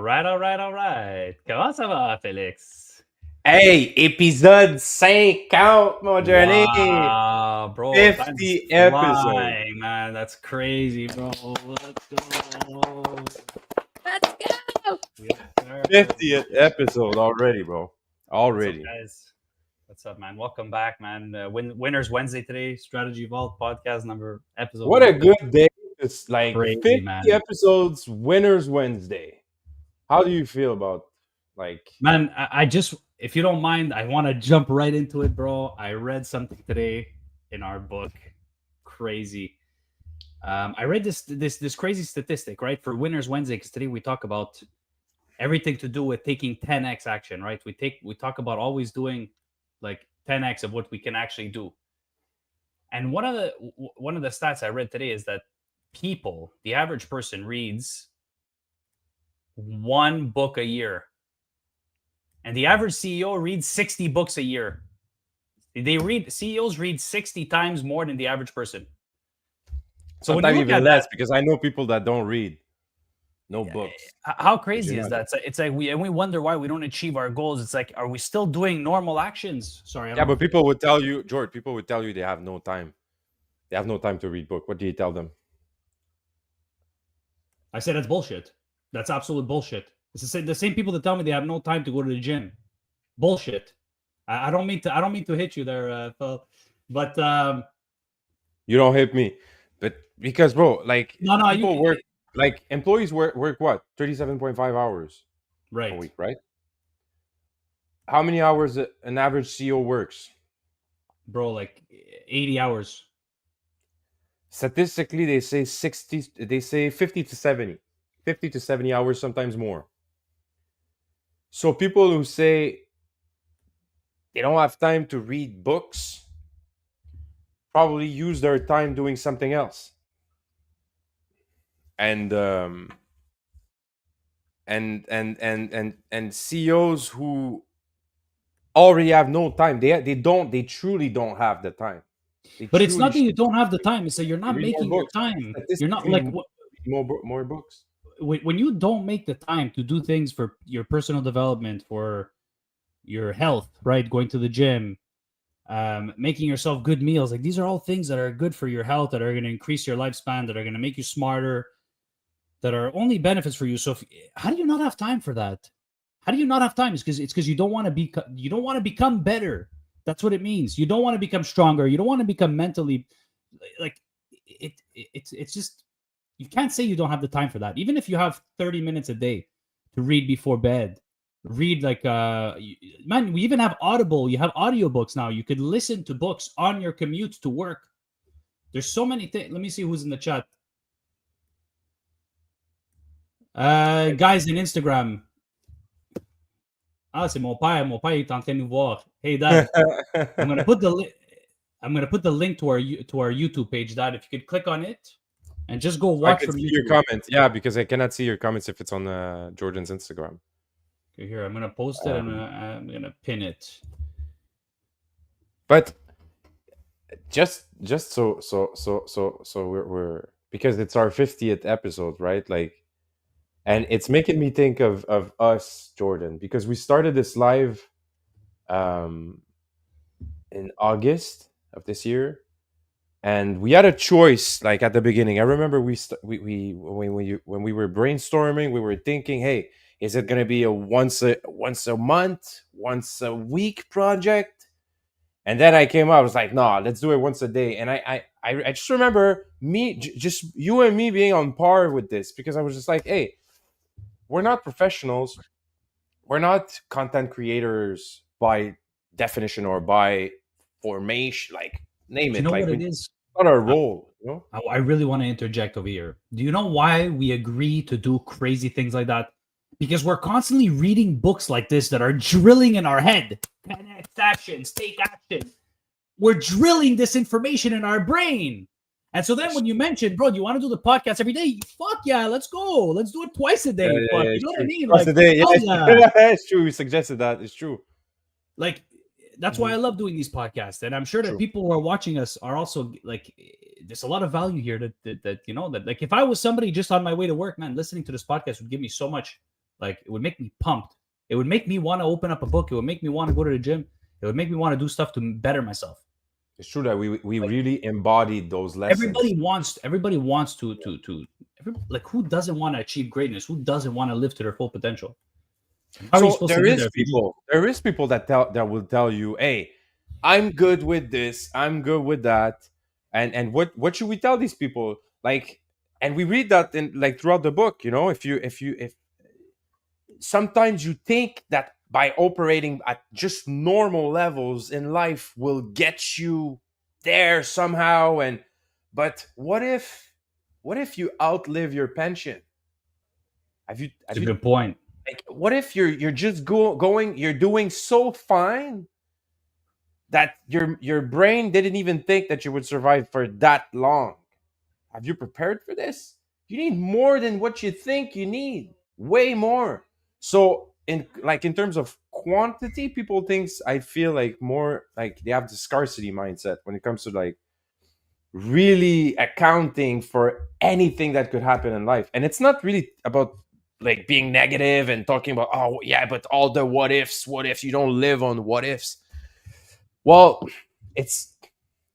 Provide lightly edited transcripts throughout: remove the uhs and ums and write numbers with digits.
Alright. Comment ça va, Félix? Hey, épisode 50, mon Johnny. Wow, bro, time's 50 episodes. flying, man. That's crazy, bro. Let's go. Let's go. Yes, sir. 50th episode already, bro. Already. What's up, guys? What's up, man? Welcome back, man. Winners Wednesday today. Strategy Vault podcast episode. What a good day. It's like Crazy, 50 man. episodes, Winners Wednesday. How do you feel about Man, I just, if you don't mind, I want to jump right into it, bro. I read something today in our book. Crazy. I read this crazy statistic, right? For Winners Wednesday, because today we talk about everything to do with taking 10x action, right? We talk about always doing like 10x of what we can actually do. And one of the stats I read today is that the average person reads one book a year. And the average CEO reads 60 books a year. CEOs read 60 times more than the average person. So sometimes even less, because I know people that don't read books. How crazy is that? It's like we wonder why we don't achieve our goals. It's like, are we still doing normal actions? Sorry. But people would tell you, George, they have no time. They have no time to read book. What do you tell them? I said that's bullshit. That's absolute bullshit. It's the same people that tell me they have no time to go to the gym. Bullshit. I don't mean to hit you there, Phil. But you don't hit me. But because, bro, like people work, like employees work what? 37.5 hours a week, right? How many hours an average CEO works? Bro, like 80 hours. Statistically, they say 50 to 70. 50 to 70 hours, sometimes more. So people who say they don't have time to read books probably use their time doing something else. And CEOs who already have no time, they truly don't have the time. But it's not that you don't have the time. It's that you're not making your time. You're not like more books. When you don't make the time to do things for your personal development, for your health, right? Going to the gym, making yourself good meals. Like these are all things that are good for your health, that are going to increase your lifespan, that are going to make you smarter, that are only benefits for you. So how do you not have time for that? How do you not have time? It's because you don't want to become better. That's what it means. You don't want to become stronger. You don't want to become mentally like it's just, you can't say you don't have the time for that. Even if you have 30 minutes a day to read before bed, read like man, we even have Audible. You have audiobooks now. You could listen to books on your commute to work. There's so many things. Let me see who's in the chat. Guys in Instagram. Ah, c'est mon père. Mon père est en train de nous voir. Hey, Dad. I'm gonna put the link to our YouTube page, Dad. If you could click on it and just go watch from YouTube. Your comments. Yeah, because I cannot see your comments if it's on Jordan's Instagram. Okay, here, I'm gonna post it and I'm gonna pin it. But just so we're because it's our 50th episode, right? Like, and it's making me think of us, Jordan, because we started this live in August of this year, and we had a choice. Like at the beginning, I remember when we were brainstorming, we were thinking, hey, is it going to be a once a month, once a week project? And then I came up, I was like, no, let's do it once a day. And I just remember just you and me being on par with this, because I was just like, hey, we're not professionals. We're not content creators by definition or by formation, like name it. You know like what it is? Not our role. You know? I really want to interject over here. Do you know why we agree to do crazy things like that? Because we're constantly reading books like this that are drilling in our head. 10x actions, take action. We're drilling this information in our brain. And so then when you mentioned, bro, you want to do the podcast every day? Fuck yeah, let's go. Let's do it twice a day. Yeah, you know what I mean? Twice a day. Yeah, it's true. We suggested that. It's true. Like, that's why I love doing these podcasts. And I'm sure that people who are watching us are also like, there's a lot of value here that you know, that like if I was somebody just on my way to work, man, listening to this podcast would give me so much Like it would make me pumped. It would make me want to open up a book. It would make me want to go to the gym. It would make me want to do stuff to better myself. It's true that we Like really embodied those lessons. everybody wants like who doesn't want to achieve greatness? Who doesn't want to live to their full potential? How are you So supposed to do that? there is people that will tell you, "Hey, I'm good with this. I'm good with that." And what should we tell these people? Like, and we read that in like throughout the book. You know, if sometimes you think that by operating at just normal levels in life will get you there somehow, and but what if you outlive your pension? Have It's a you good point. like what if you're just going you're doing so fine that your brain didn't even think that you would survive for that long? Have you prepared for this? You need more than what you think you need, way more. So in terms of quantity, people thinks, I feel like more like they have the scarcity mindset when it comes to like really accounting for anything that could happen in life. And it's not really about like being negative and talking about, oh yeah, but all the what ifs, you don't live on what ifs. Well, it's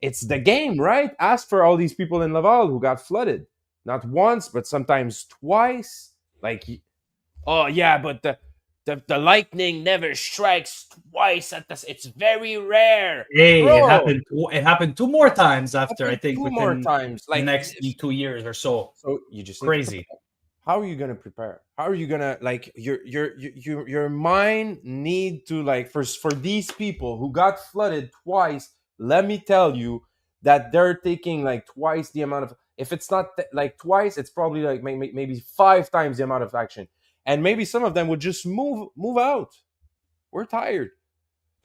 it's the game, right? Ask for all these people in Laval who got flooded, not once, but sometimes twice. Like, oh yeah, but the lightning never strikes twice at this. It's very rare, Hey, it bro. happened. It happened two more times after I Happened think two more within times. the Like, next 2 years or so. so you just need to Crazy. prepare. How are you gonna prepare? How are you gonna like your mind need to like for these people who got flooded twice? Let me tell you that they're taking like twice the amount of. If it's not like twice, it's probably like maybe 5 times the amount of action, and maybe some of them would just move out. We're tired.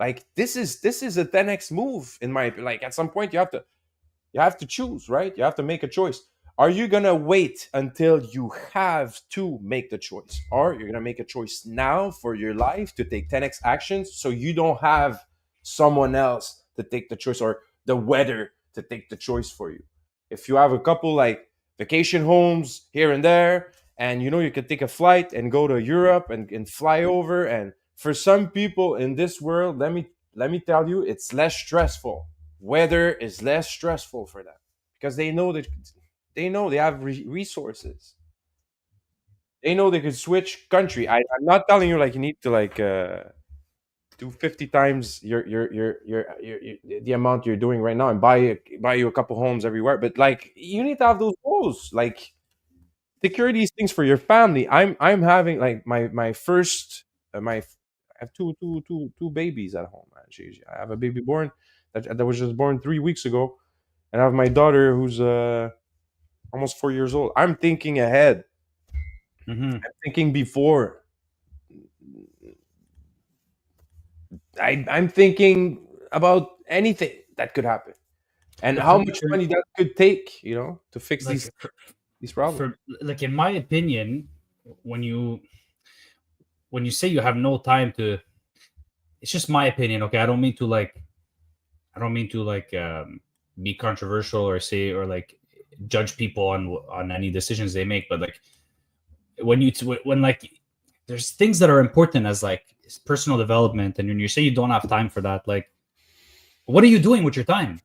Like this is a 10x move in my like. At some point, you have to choose, right? You have to make a choice. Are you gonna wait until you have to make the choice, or you're gonna make a choice now for your life to take 10x actions, so you don't have someone else to take the choice or the weather to take the choice for you? If you have a couple like vacation homes here and there, and you know you can take a flight and go to Europe and fly over, and for some people in this world, let me tell you, it's less stressful. Weather is less stressful for them because they know they have resources. They know they could switch country. I'm not telling you like you need to like do 50 times the amount you're doing right now and buy you a couple homes everywhere. But like you need to have those goals. Like secure these things for your family. I'm having like my first my I have two babies at home. Actually, I have a baby born that was just born 3 weeks ago, and I have my daughter who's almost 4 years old. I'm thinking ahead. Mm-hmm. I'm thinking before. I'm thinking about anything that could happen and how much money that could take. To fix Like these problems. like in my opinion, when you say you have no time to, it's just my opinion. Okay, I don't mean to be controversial or say or like judge people on any decisions they make, but like when like there's things that are important as like personal development, and when you say you don't have time for that, like what are you doing with your time?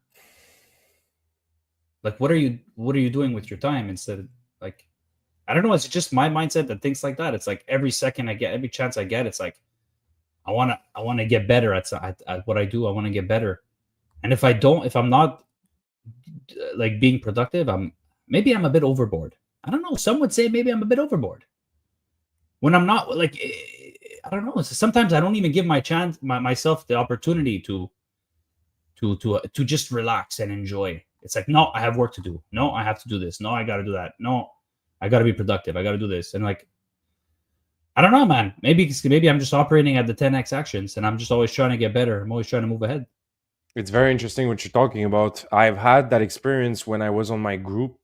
Like what are you doing with your time instead of like, I don't know, it's just my mindset that thinks like that. It's like every second I get, every chance I get, it's like I want to get better at what I do. I want to get better. And if I'm not like being productive, I'm a bit overboard. I don't know. Some would say maybe I'm a bit overboard. When I'm not like, I don't know. Sometimes I don't even give myself the opportunity to just relax and enjoy. It's like, no, I have work to do. No, I have to do this. No, I got to do that. No, I got to be productive. I got to do this. And like, I don't know, man. Maybe I'm just operating at the 10x actions, and I'm just always trying to get better. I'm always trying to move ahead. It's very interesting what you're talking about. I've had that experience when I was on my group.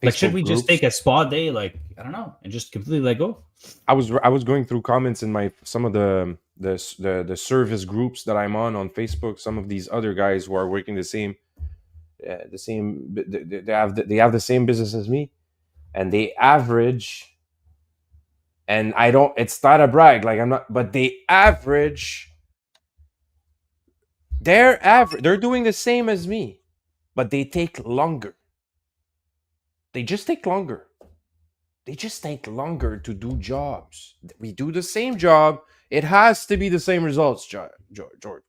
Like, should we just groups. take a spa day? Like, I don't know, and just completely let go. I was going through comments in some of the service groups that I'm on Facebook. Some of these other guys who are working they have the same business as me, and they average And I don't, it's not a brag, like I'm not, but they average, they're doing the same as me, but they take longer. They just take longer. They just take longer to do jobs. We do the same job. It has to be the same results, George.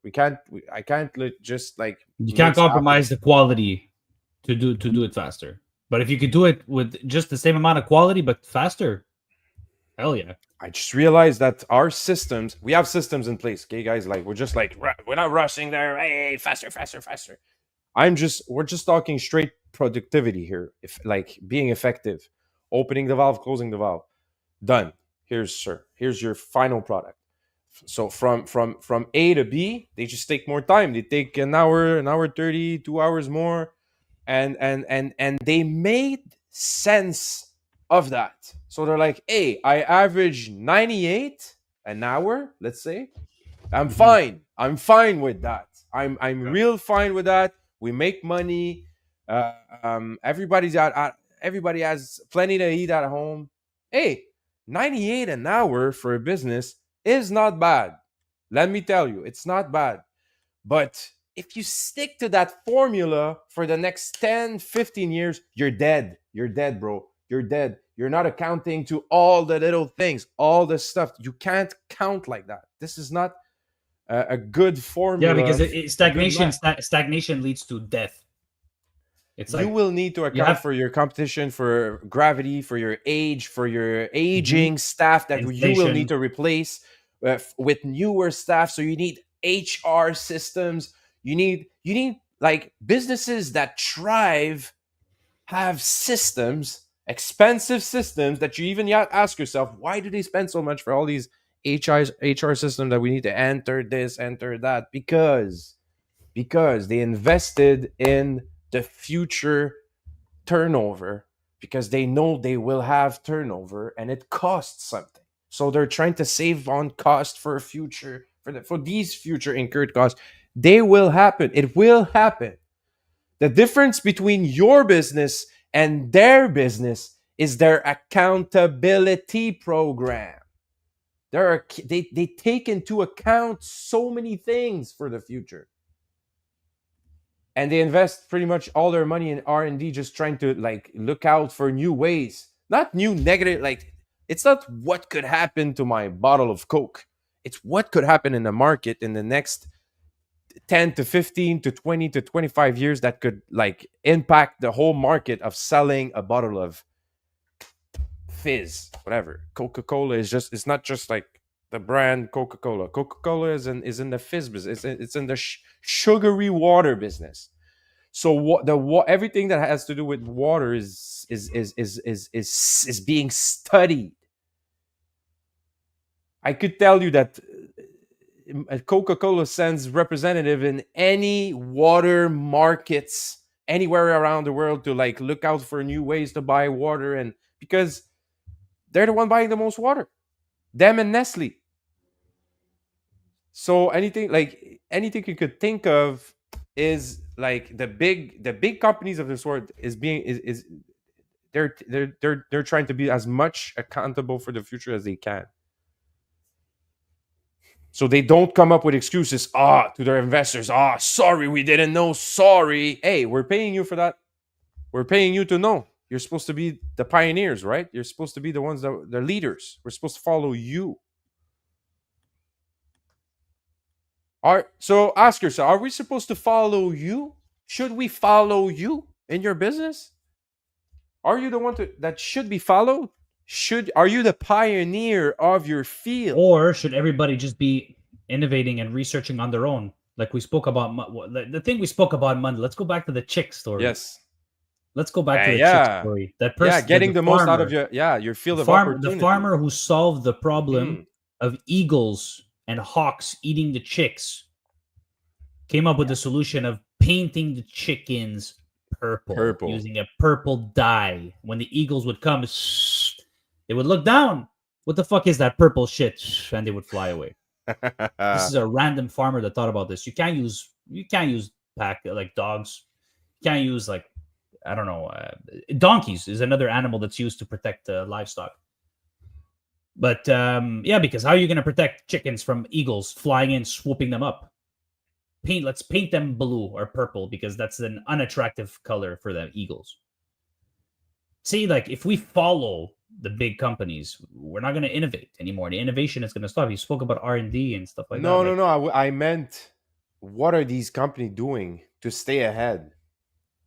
I can't just like You can't mix compromise apples. the quality to do it faster. But if you could do it with just the same amount of quality but faster, hell yeah. I just realized that our systems, we have systems in place. Okay, guys, like we're just like we're not rushing there. Hey, faster, faster, faster. We're just talking straight productivity here. If like being effective, opening the valve, closing the valve, done. Here's your final product. So from A to B, they just take more time. They take an hour 30, 2 hours more, and they made sense of that. So they're like, hey, I average 98 an hour, let's say. I'm Mhm. fine. I'm fine with that. I'm Yeah. real fine with that. We make money. Everybody's everybody has plenty to eat at home. Hey, 98 an hour for a business is not bad. Let me tell you, it's not bad. But if you stick to that formula for the next 10, 15 years, you're dead. You're dead, bro. You're dead. You're not accounting to all the little things, all the stuff. You can't count like that. This is not a good Yeah, formula, because a good math. stagnation leads to death. It's You like will need to you account have for your competition, for gravity, for your age, for your Mhm. aging staff that you will need inflation. to replace with newer staff. So you need HR systems. You need like businesses that thrive have systems, expensive systems that you even ask yourself, why do they spend so much for all these HR systems that we need to enter this, enter that? Because they invested in the future turnover, because they know they will have turnover and it costs something. So they're trying to save on cost for a future, for these future incurred costs. They will happen. It will happen. The difference between your business and their business is their accountability program. They take into account so many things for the future, and they invest pretty much all their money in R&D, just trying to like look out for new ways, not new negative. Like it's not what could happen to my bottle of Coke. It's what could happen in the market in the next 10 to 15 to 20 to 25 years that could like impact the whole market of selling a bottle of fizz, whatever. Coca-Cola is just, it's not just like the brand Coca-Cola. Coca-Cola is in the fizz business. It's in the sugary water business. So everything that has to do with water is being studied. I could tell you that Coca-Cola sends representative in any water markets anywhere around the world to like look out for new ways to buy water, and because they're the one buying the most water, them and Nestle. So anything you could think of is like the big companies of this world is being is they're trying to be as much accountable for the future as they can. So they don't come up with excuses to their investors. Sorry, we didn't know. Sorry. Hey, we're paying you for that. We're paying you to know. You're supposed to be the pioneers, right? You're supposed to be the ones that the leaders. We're supposed to follow you. So ask yourself, are we supposed to follow you? Should we follow you in your business? Are you the one that should be followed? Are you the pioneer of your field? Or should everybody just be innovating and researching on their own? Like we spoke about the thing we spoke about Monday. Let's go back to the chick story. Yes. Let's go back to the chick Yeah. story. That Yeah, person, getting the the most out of farmer, your field of the opportunity. farmer who solved the problem Mm. of eagles and hawks eating the chicks, came up with the solution of painting the chickens purple, using a purple dye. When the eagles would come, they would look down. What the fuck is that purple shit? And they would fly away. This is a random farmer that thought about this. You can't use pack like dogs. You can't use like, I don't know. Donkeys is another animal that's used to protect livestock. But yeah, because how are you going to protect chickens from eagles flying in, swooping them up? Let's paint them blue or purple because that's an unattractive color for the eagles. See, like if we follow the big companies, we're not going to innovate anymore. The innovation is going to stop. You spoke about R&D and stuff like that. No, Like, no. I meant, what are these companies doing to stay ahead?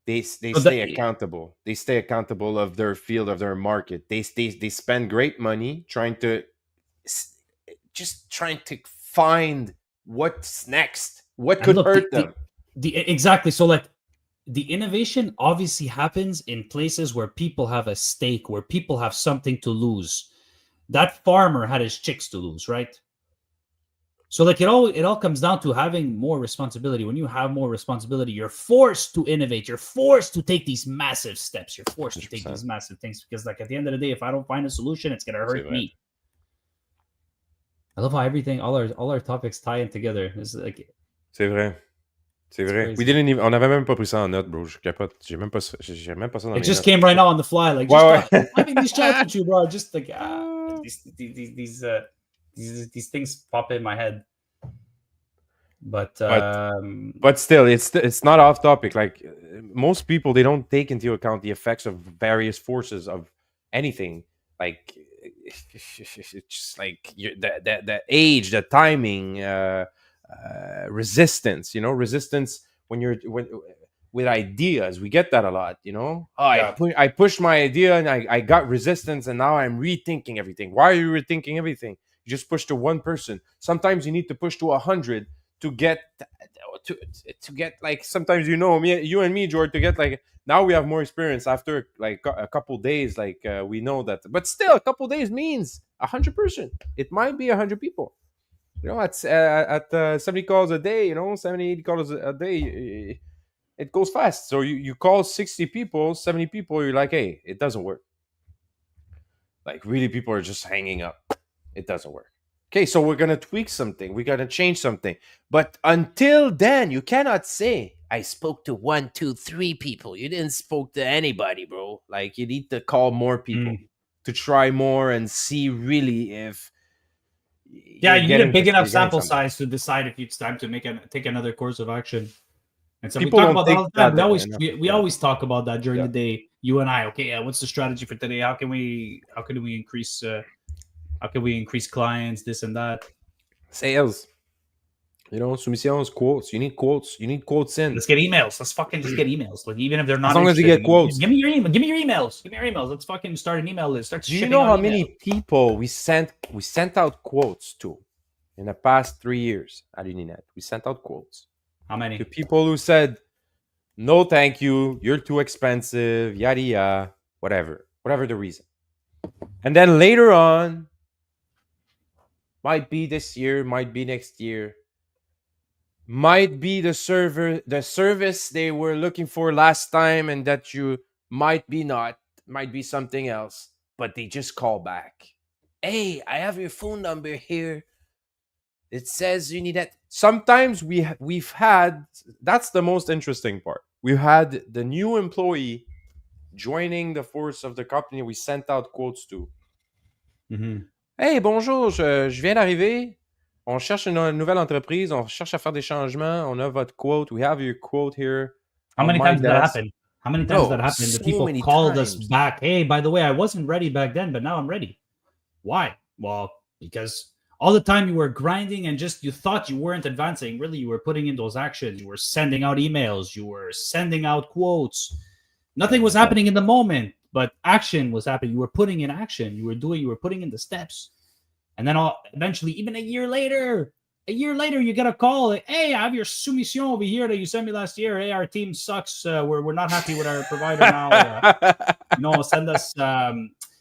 They stay accountable. They stay accountable of their field, of their market. They spend great money trying to find what's next, what could hurt them. Exactly. So like the innovation obviously happens in places where people have a stake, where people have something to lose. That farmer had his chicks to lose, right? So like it all comes down to having more responsibility. When you have more responsibility, you're forced to innovate. You're forced to take these massive steps. You're forced 100%. To take these massive things because, like, at the end of the day, if I don't find a solution, it's gonna hurt me. I love how everything, all our topics tie in together. It's like, c'est vrai. C'est vrai. We didn't even, on n'avait même pas pris ça en note, bro. Je capote. J'ai même pas ça dans mes It just notes. came right now on the fly. Like, just having these chats with you, bro. Just like these things pop in my head. But still, it's not off topic. Like, most people, they don't take into account the effects of various forces of anything. Like, it's just like the age, the timing, resistance. Resistance when with ideas, we get that a lot. I pushed my idea and I got resistance, and now I'm rethinking everything. Why are you rethinking everything? You just push to one person. Sometimes you need to push to 100 to get like, sometimes, you and me, George, to get like, now we have more experience after like a couple days, like we know that, but still a couple days means 100%. It might be 100 people, at 70 calls a day, 70, 80 calls a day, it goes fast. So you call 60 people, 70 people, you're like, hey, it doesn't work. Like, really, people are just hanging up. It doesn't work. Okay, so we're going to tweak something. We're going to change something. But until then, you cannot say, I spoke to 1, 2, 3 people. You didn't spoke to anybody, bro. Like, you need to call more people to try more and see really if... Yeah, you need a big enough sample size to decide if it's time to take another course of action. And so people we talk about that all the time. We always talk about that during the day. You and I, okay, what's the strategy for today? How can we increase... how can we increase clients, this and that? Sales. Submissions, quotes. You need quotes. You need quotes in. Let's get emails. Let's fucking just get emails. Like, even if they're not, as long as you get quotes. Give me your email. Give me your emails. Give me your emails. Let's fucking start an email list. Do you know how many people we sent out quotes to in the past 3 years at Uninet? We sent out quotes. How many? To people who said, no, thank you. You're too expensive. Yada yada. Whatever the reason. And then later on, might be this year, might be next year, might be the service they were looking for last time, and that you might be something else, but they just call back. Hey, I have your phone number here. It says you need that. Sometimes we've had, that's the most interesting part. We've had the new employee joining the force of the company we sent out quotes to. Mm-hmm. Hey, bonjour, je viens d'arriver. On cherche une nouvelle entreprise. On cherche à faire des changements. On a votre quote. We have your quote here. How many times did that happen? How many times did that happen? The people called us back. Hey, by the way, I wasn't ready back then, but now I'm ready. Why? Well, because all the time you were grinding and you thought you weren't advancing. Really, you were putting in those actions. You were sending out emails. You were sending out quotes. Nothing was happening in the moment, but action was happening. You were putting in action. You were putting in the steps. And then eventually, even a year later, you get a call. Like, hey, I have your soumission over here that you sent me last year. Hey, our team sucks. We're not happy with our provider now. Send us...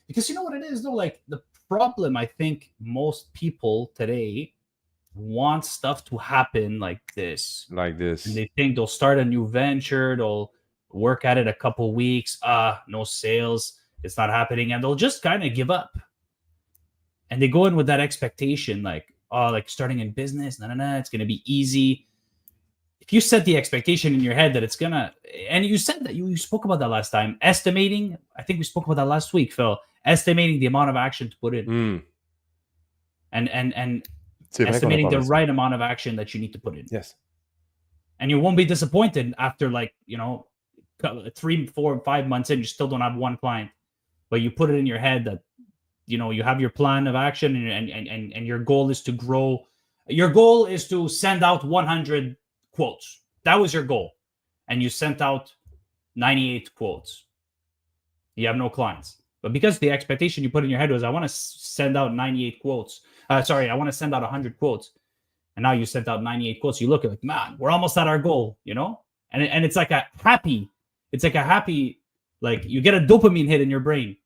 because you know what it is, though? Like, the problem, I think most people today want stuff to happen like this. Like this. And they think they'll start a new venture. They'll work at it a couple weeks. No sales. It's not happening. And they'll just kind of give up. And they go in with that expectation, like starting in business, it's going to be easy. If you set the expectation in your head that it's going to, and you said that, you spoke about that last time, estimating, I think we spoke about that last week, Phil, estimating the amount of action to put in. and C'est vrai qu'on a estimating the parlé de ça. right amount of action that you need to put in. Yes. And you won't be disappointed after, like, 3, 4, 5 months in, you still don't have one client, but you put it in your head that you have your plan of action, and your goal is to grow. Your goal is to send out 100 quotes. That was your goal, and you sent out 98 quotes. You have no clients, but because the expectation you put in your head was, I want to send out 98 quotes. I want to send out 100 quotes. And now you sent out 98 quotes. You look at, like, man, we're almost at our goal, And it's like a happy, like, you get a dopamine hit in your brain.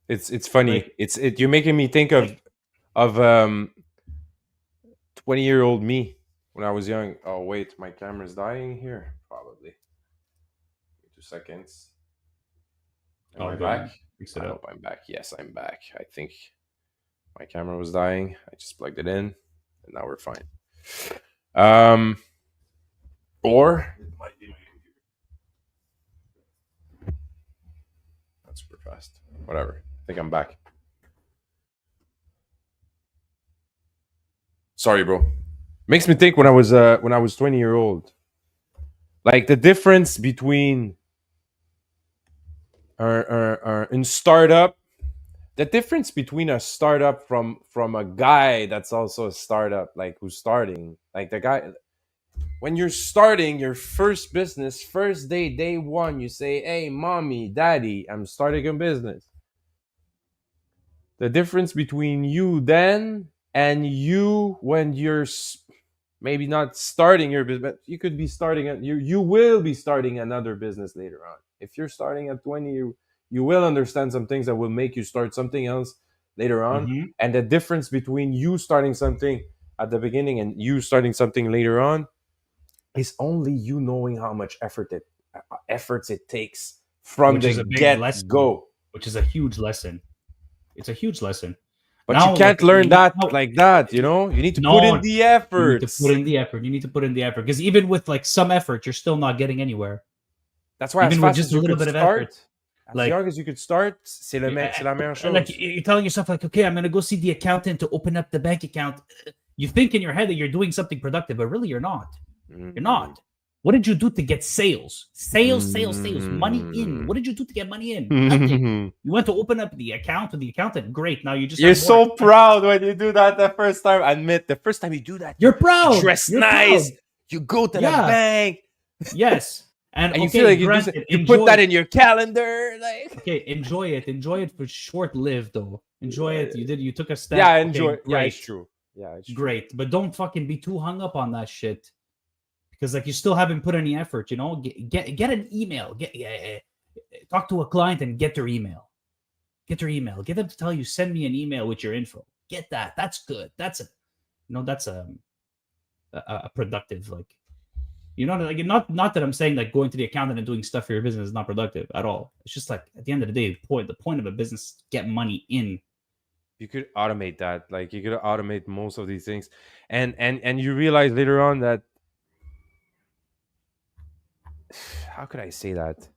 It's funny. Like, you're making me think of 20-year-old me when I was young. Oh wait, my camera's dying here. Probably. 2 seconds. Am I back? Fix it I up. hope I'm back. Yes, I'm back. I think my camera was dying. I just plugged it in, and now we're fine. Or it might be my computer. That's super fast. Whatever. I think I'm back. Sorry, bro. Makes me think when I was 20-year-old, like the difference between in startup, the difference between a startup from a guy that's also a startup, like who's starting, like the guy. When you're starting your first business, first day one, you say, hey, mommy, daddy, I'm starting a business. The difference between you then and you when you're maybe not starting your business, but you could be starting, you will be starting another business later on. If you're starting at 20, you will understand some things that will make you start something else later on. Mm-hmm. And the difference between you starting something at the beginning and you starting something later on is only you knowing how much efforts it takes from the get-go. Which is a huge lesson. It's a huge lesson. But now, you can't learn that like that, You need to put in the effort. You need to put in the effort. Because even with like some effort, you're still not getting anywhere. That's why even as fast with just as you a little bit of effort, as young as you could start, c'est la meilleure chose. Like, you're telling yourself, like, okay, I'm going to go see the accountant to open up the bank account. You think in your head that you're doing something productive, but really you're not. Mm-hmm. You're not. What did you do to get sales? Sales, money in. What did you do to get money in? Nothing. You went to open up the account with the accountant. Great. Now you're so proud when you do that the first time. Admit, the first time you do that, you're proud. You dress nice. Proud. You go to the bank. Yes. And you feel like you put that in your calendar. Like, okay, enjoy it. Enjoy it for short-lived though. Enjoy it. You took a step. Yeah, enjoy. Okay, yeah, it's true. Yeah, it's true. Great. But don't fucking be too hung up on that shit. Because like you still haven't put any effort, get an email, talk to a client and get their email. Get their email. Get them to tell you, send me an email with your info. Get that. That's good. That's a productive, like, like, not that I'm saying like going to the accountant and doing stuff for your business is not productive at all. It's just like at the end of the day, the point of a business is to get money in. You could automate that. Like you could automate most of these things, and you realize later on that. How could I say that?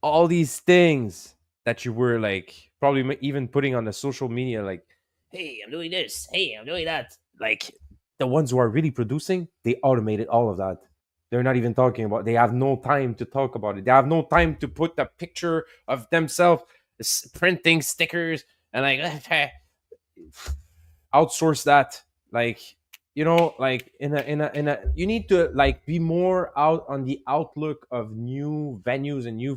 All these things that you were like probably even putting on the social media, like, hey, I'm doing this, hey, I'm doing that. Like the ones who are really producing, they automated all of that. They're not even talking about. They have no time to talk about it. They have no time to put the picture of themselves printing stickers and like outsource that. Like. Like in a you need to like be more out on the outlook of new venues and new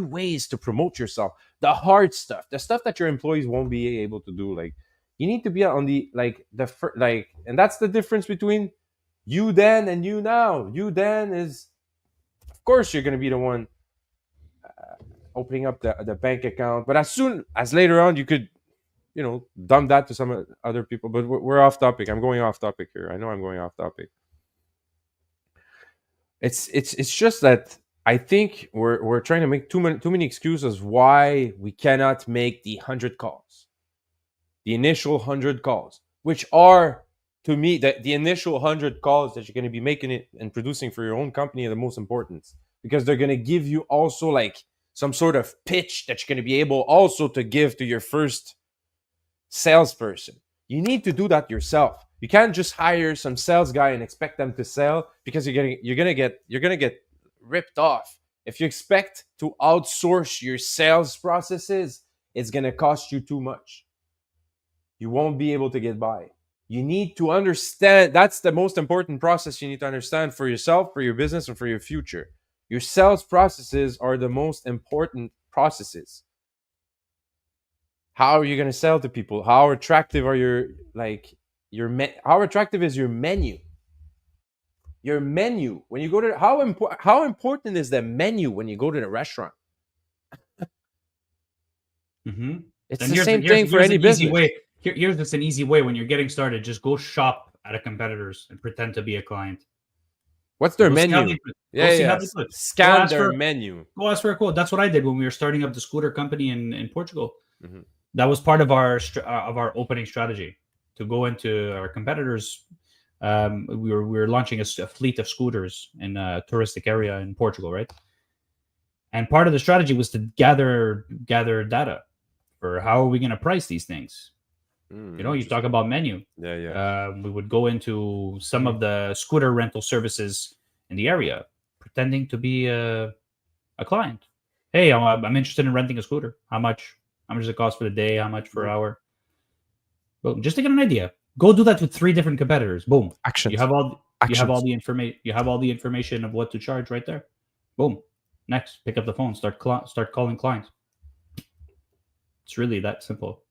ways to promote yourself. The hard stuff, the stuff that your employees won't be able to do. Like you need to be on the and that's the difference between you then and you now. You then is, of course, you're going to be the one opening up the bank account, but as soon as later on you could. Dump that to some other people, but we're off topic. I'm going off topic here. I know I'm going off topic. It's just that I think we're trying to make too many excuses why we cannot make the 100 calls, the initial 100 calls, which are to me the initial 100 calls that you're going to be making it and producing for your own company are the most important, because they're going to give you also like some sort of pitch that you're going to be able also to give to your first salesperson. You need to do that yourself. You can't just hire some sales guy and expect them to sell, because you're gonna get ripped off. If you expect to outsource your sales processes, it's gonna cost you too much. You won't be able to get by. You need to understand, that's the most important process you need to understand for yourself, for your business, and for your future. Your sales processes are the most important processes. How are you going to sell to people? How attractive are how attractive is your menu? Your menu, when you go to, how important is the menu when you go to the restaurant? Mm-hmm. It's And the same thing for any business. Here's just an easy way when you're getting started. Just go shop at a competitor's and pretend to be a client. What's their menu? Scan their menu. Go ask for a quote. That's what I did when we were starting up the scooter company in Portugal. Mm-hmm. That was part of our opening strategy, to go into our competitors. We were launching a fleet of scooters in a touristic area in Portugal, right? And part of the strategy was to gather data for how are we going to price these things. You talk about menu. We would go into some of the scooter rental services in the area, pretending to be a client. Hey, I'm interested in renting a scooter. How much? How much does it cost for the day? How much per hour? Well, just to get an idea. Go do that with 3 different competitors. Boom. Actions. You have all the information. You have all the information of what to charge right there. Boom. Next, pick up the phone. Start calling clients. It's really that simple.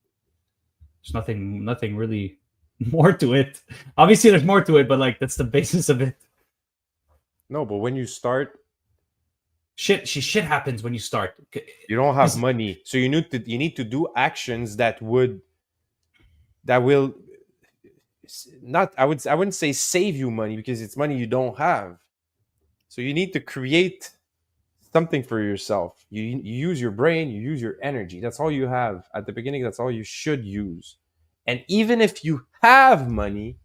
There's nothing really more to it. Obviously, there's more to it, but like, that's the basis of it. No, but when you start, shit happens when you start. You don't have money, so you need to do actions that will not. I wouldn't say save you money, because it's money you don't have. So you need to create something for yourself. You use your brain, you use your energy. That's all you have at the beginning. That's all you should use. And even if you have money,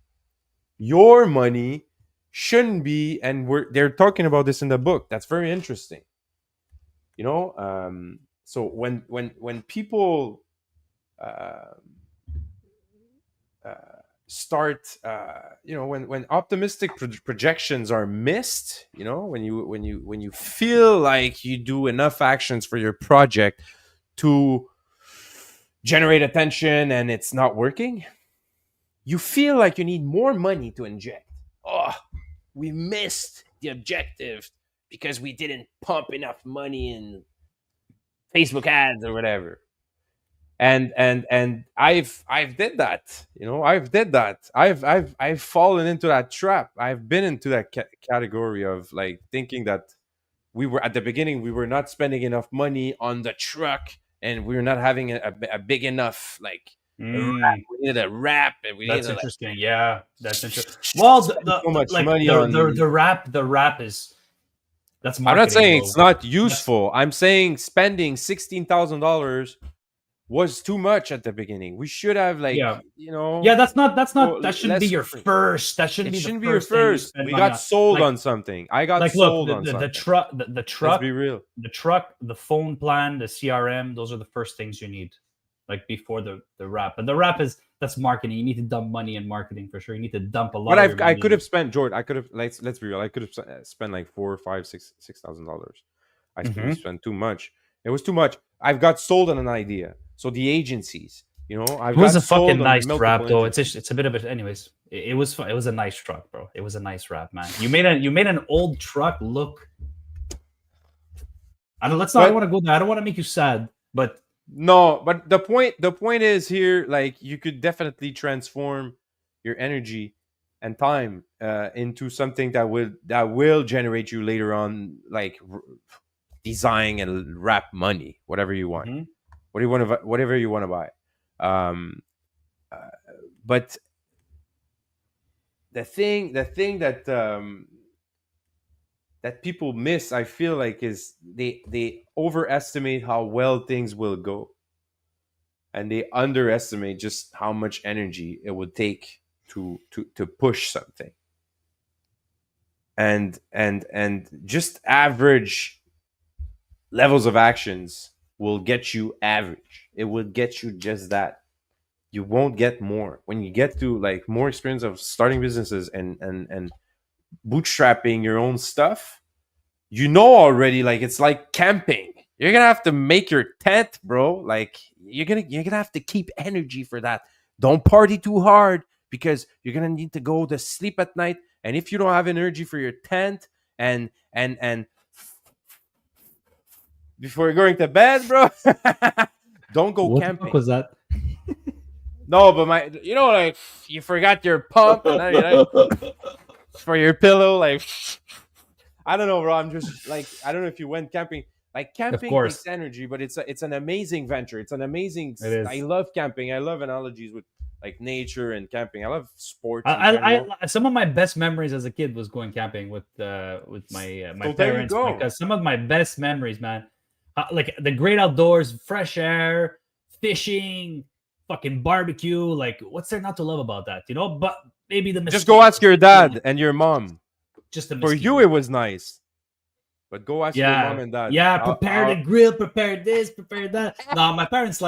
your money shouldn't be. And they're talking about this in the book. That's very interesting. So when people start, when optimistic projections are missed, when you feel like you do enough actions for your project to generate attention and it's not working, you feel like you need more money to inject. Oh, we missed the objective because we didn't pump enough money in Facebook ads or whatever. And I've did that. I've fallen into that trap. I've been into that category of like thinking that we were at the beginning, we were not spending enough money on the truck, and we were not having a big enough like wrap. We needed a wrap, and that's interesting. Yeah, that's interesting. Well, the wrap is. That's marketing. I'm not saying it's not useful. I'm saying spending $16,000 was too much at the beginning. We should have that shouldn't be your first. That shouldn't be your first. We got sold on something. I got sold on something. The truck. Let's be real. The truck, the phone plan, the CRM. Those are the first things you need, like before the wrap. And the wrap that's marketing. You need to dump money in marketing for sure. You need to dump a lot. But I could have spent, George. I could have. Let's be real. I could have spent like $4,000, $5,000, $6,000. I spent too much. It was too much. I've got sold on an idea. So the agencies, it was a fucking nice wrap, though. It's a bit of it. Anyways, it was fun. It was a nice truck, bro. It was a nice wrap, man. You made an old truck look. I don't want to go there. I don't want to make you sad, but no. But the point is here, like, you could definitely transform your energy and time into something that will generate you later on, like design and wrap money, whatever you want. Mm-hmm. Whatever you want to buy. But the thing that that people miss, I feel like, is they overestimate how well things will go, and they underestimate just how much energy it would take to push something. And just average levels of actions will get you average. It will get you just that. you won't get more. When you get to like more experience of starting businesses and bootstrapping your own stuff, you know already, like it's like camping. You're gonna have to make your tent, bro. Like you're gonna have to keep energy for that. Don't party too hard because you're gonna need to go to sleep at night. And if you don't have energy for your tent and before you're going to bed, bro, don't go What the fuck camping. was that? No, but like you forgot your pump and then for your pillow, like I don't know, bro. I'm just like I don't know if you went camping. Like camping course. takes energy, but it's an amazing venture. It's an amazing. It is. I love camping. I love analogies with like nature and camping. I love sports. I some of my best memories as a kid was going camping with my So there you parents, go. because some of my best memories, man, like the great outdoors, fresh air, fishing, fucking barbecue. Like, what's there not to love about that, you know? But maybe the Just go ask your dad and your mom. Just the For you, it was nice. But go ask your mom and dad. Yeah, prepare the grill, prepare this, prepare that. No, my parents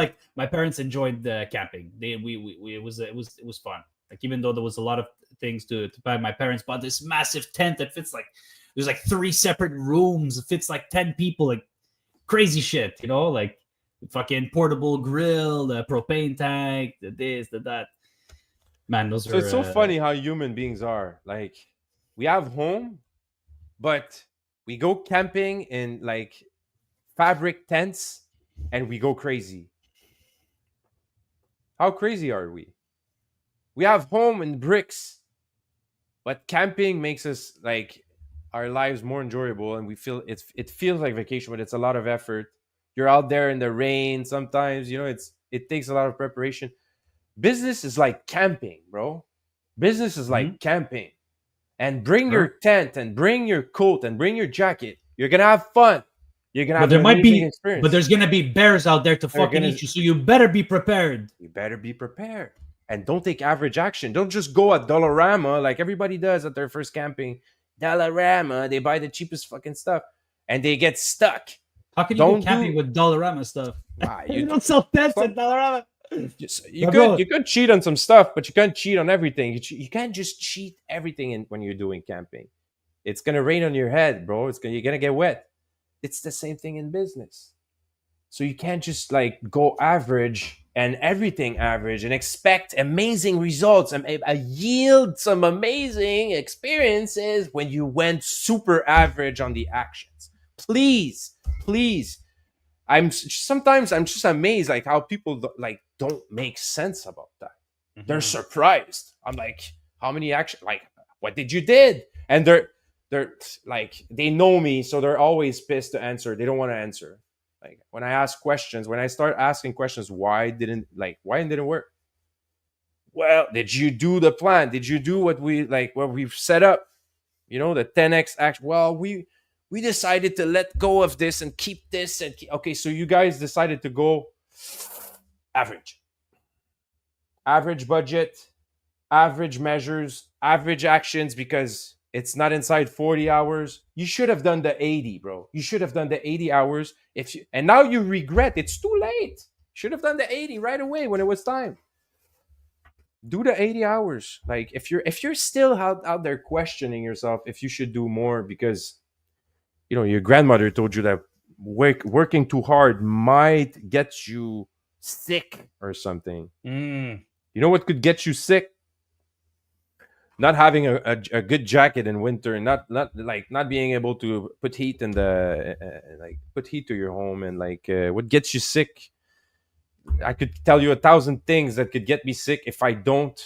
enjoyed the camping. It was fun. Like, even though there was a lot of things to buy, my parents bought this massive tent that fits like there's like 3 separate rooms. It fits like 10 people, like crazy shit, you know, like fucking portable grill, the propane tank, the this, the that. Man, those So are it's so funny how human beings are. Like we have home, but we go camping in like fabric tents and we go crazy. How crazy are we? We have home in bricks, but camping makes us like our lives more enjoyable and we feel it feels like vacation, but it's a lot of effort. You're out there in the rain sometimes, it takes a lot of preparation. Business is like camping, bro. Business is like camping. And bring your tent and bring your coat and bring your jacket. You're gonna have fun. You're gonna have an amazing experience. But there's gonna be bears out there to fucking eat you, so you better be prepared. You better be prepared. And don't take average action. Don't just go at Dollarama like everybody does at their first camping. Dollarama, they buy the cheapest fucking stuff and they get stuck. How can you go camping with Dollarama stuff? You don't sell tents at Dollarama. You could cheat on some stuff, but you can't cheat on everything. You can't just cheat everything when you're doing camping. It's gonna rain on your head, bro. You're gonna get wet. It's the same thing in business. So you can't just like go average and everything average and expect amazing results and yield some amazing experiences when you went super average on the actions. Please. I'm just amazed like how people like don't make sense about that. Mm-hmm. They're surprised. I'm like, how many action? Like, what did you did? And they're like, they know me, so they're always pissed to answer. They don't want to answer. Like when I ask questions, when I start asking questions, why didn't it work? Well, did you do the plan? Did you do what we've set up? The 10x action. Well, we decided to let go of this and keep this. Okay, so you guys decided to go average budget, average measures, average actions because it's not inside 40 hours. You should have done the 80, bro. You should have done the 80 hours. And now you regret. It's too late. Should have done the 80 right away when it was time. Do the 80 hours. Like if you're still out there questioning yourself if you should do more because your grandmother told you that working too hard might get you sick or something. You know what could get you sick? Not having a good jacket in winter and not being able to put heat in put heat to your home and what gets you sick. I could tell you 1,000 things that could get me sick if I don't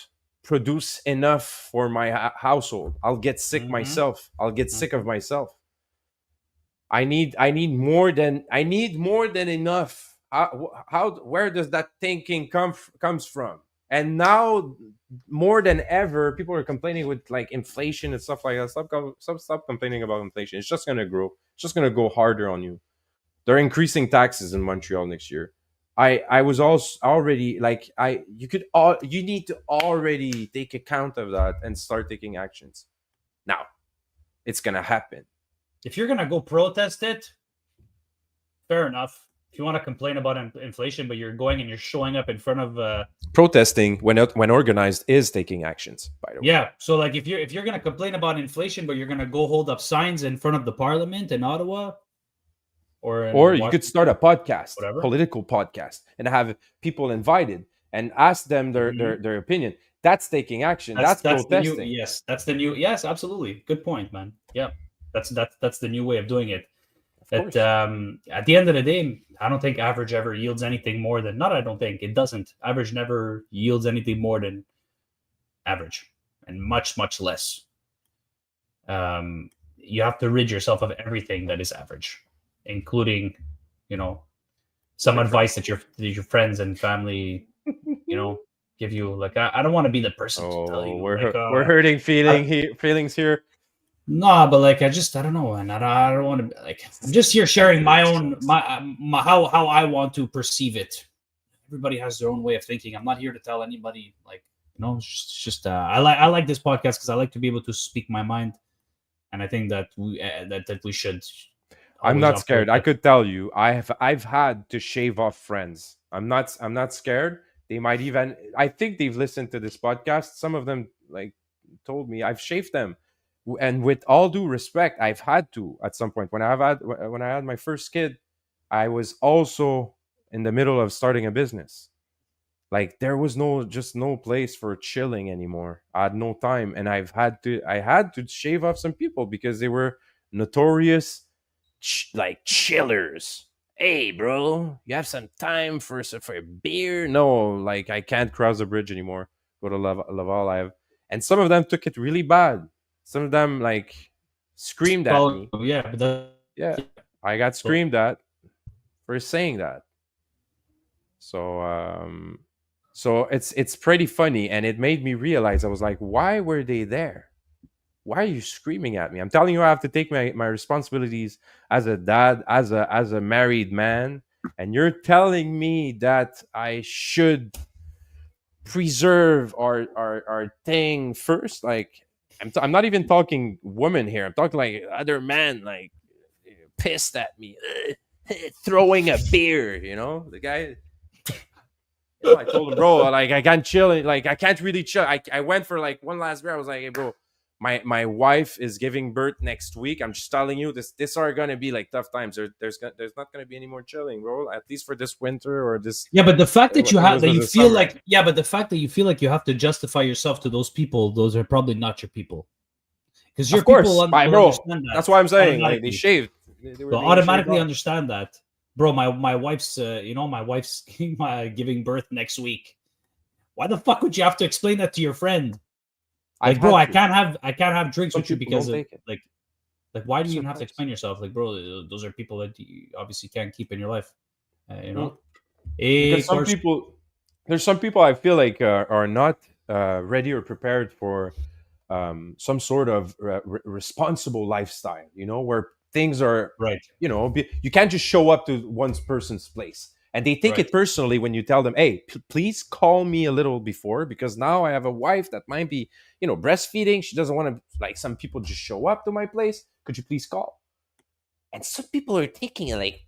produce enough for my household. I'll get sick myself. I'll get sick of myself. I need more than enough. Where does that thinking comes from? And now more than ever, people are complaining with like inflation and stuff like that. Stop complaining about inflation. It's just gonna grow. It's just gonna go harder on you. They're increasing taxes in Montreal next year. I was also already like you need to already take account of that and start taking actions. Now, it's gonna happen. If you're gonna go protest it, fair enough. if you want to complain about inflation, but you're going and you're showing up in front of Protesting when organized is taking actions. By the way. yeah. So like if you're gonna complain about inflation, but you're gonna go hold up signs in front of the Parliament in Ottawa, Or you could start a podcast, whatever. political podcast, and have people invited and ask them their opinion. That's taking action. That's protesting. That's the new. Yes, absolutely. Good point, man. Yeah, that's the new way of doing it. At the end of the day, I don't think average ever yields anything more than. Not I don't think it doesn't. Average never yields anything more than average, and much less. You have to rid yourself of everything that is average, including, some advice that your friends and family, give you. Like I don't want to be the person to tell you. We're hurting feelings here. No, but like I don't know, and I don't want to like. I'm just here sharing my own my how I want to perceive it. Everybody has their own way of thinking. I'm not here to tell anybody like it's just I like this podcast because I like to be able to speak my mind, and I think that we should. I'm not scared. I could tell you, I've had to shave off friends. I'm not scared. They might even. I think they've listened to this podcast. Some of them like told me I've shaved them. And with all due respect, I've had to at some point when I had my first kid, I was also in the middle of starting a business. Like there was no place for chilling anymore. I had no time, and I had to shave off some people because they were notorious chillers. Hey, bro, you have some time for a beer? No, like I can't cross the bridge anymore. Go to Laval. And some of them took it really bad. Some of them like screamed at me. Yeah, I got screamed at for saying that. So it's pretty funny, and it made me realize I was like, why were they there? Why are you screaming at me? I'm telling you, I have to take my responsibilities as a dad, as a married man, and you're telling me that I should preserve our thing first, like. I'm not even talking women here. I'm talking like other men, like pissed at me, throwing a beer. The guy. I told him, bro, like I can't chill. Like I can't really chill. I went for like one last beer. I was like, hey, bro, my wife is giving birth next week. I'm just telling you, this are gonna be like tough times. There's not gonna be any more chilling, bro. At least for this winter or this. Yeah, but the fact that you have that you feel like but the fact that you feel like you have to justify yourself to those people, those are probably not your people. Because your people, bro. That's why I'm saying like they shaved. They automatically understand that, bro. My wife's my wife's giving birth next week. Why the fuck would you have to explain that to your friend? Like, bro, I can't have drinks with you because of, like why do you even have to explain yourself? Like, bro, those are people that you obviously can't keep in your life. Because there's some people I feel like are not ready or prepared for some sort of responsible lifestyle. Where things are right. You can't just show up to one person's place. And they take it personally when you tell them, hey, please call me a little before, because now I have a wife that might be, breastfeeding. She doesn't want to, like, some people just show up to my place. Could you please call? And some people are taking it like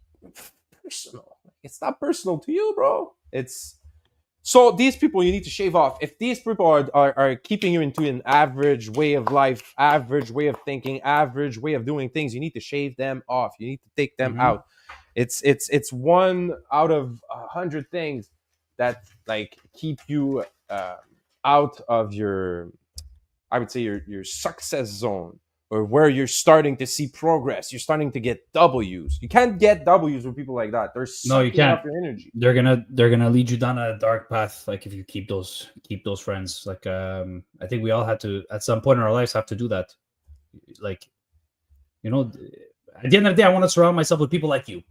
personal. It's not personal to you, bro. So these people you need to shave off. If these people are keeping you into an average way of life, average way of thinking, average way of doing things, you need to shave them off. You need to take them out. It's one out of 100 things that like keep you out of your, I would say your success zone, or where you're starting to see progress. You're starting to get W's. You can't get W's with people like that. You can't. Your energy. They're gonna lead you down a dark path. Like if you keep those friends. Like I think we all had to at some point in our lives have to do that. Like, at the end of the day, I want to surround myself with people like you.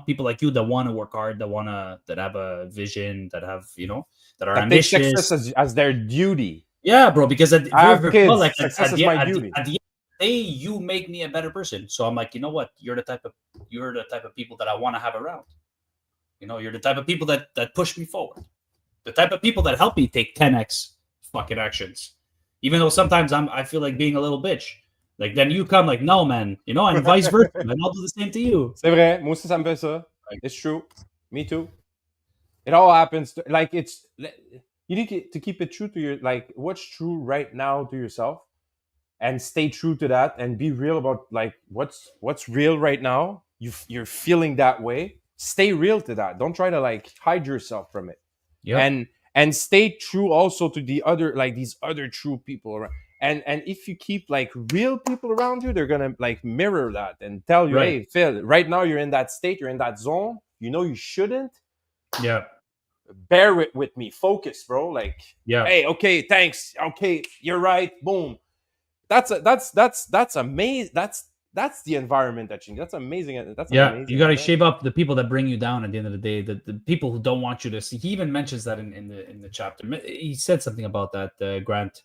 People like you that want to work hard, that have a vision, that have, that are ambitious. Take success as their duty. Yeah, bro. Because at success is my duty. At the end of the day, you make me a better person. So I'm like, you know what? You're the type of people that I want to have around. You're the type of people that push me forward. The type of people that help me take 10x fucking actions. Even though sometimes I feel like being a little bitch. Like then you come like, no man, and vice versa. And I'll do the same to you. C'est vrai, moi aussi ça me fait ça. It's true. Me too. It all happens like it's you need to keep it true to your like what's true right now to yourself and stay true to that and be real about like what's real right now. You're feeling that way. Stay real to that. Don't try to like hide yourself from it. Yeah. And stay true also to the other like these other true people around. And if you keep like real people around you, they're gonna like mirror that and tell you, Right. hey, Phil, right now you're in that state, you're in that zone. You know you shouldn't. Yeah. Bear it with me. Focus, bro. Like, Yeah. hey, okay, thanks. Okay, you're right. Boom. That's amazing. That's the environment that you. That's amazing. That's Yeah, amazing. you got to shave up the people that bring you down at the end of the day. The people who don't want you to see. He even mentions that in the chapter. He said something about that, Grant.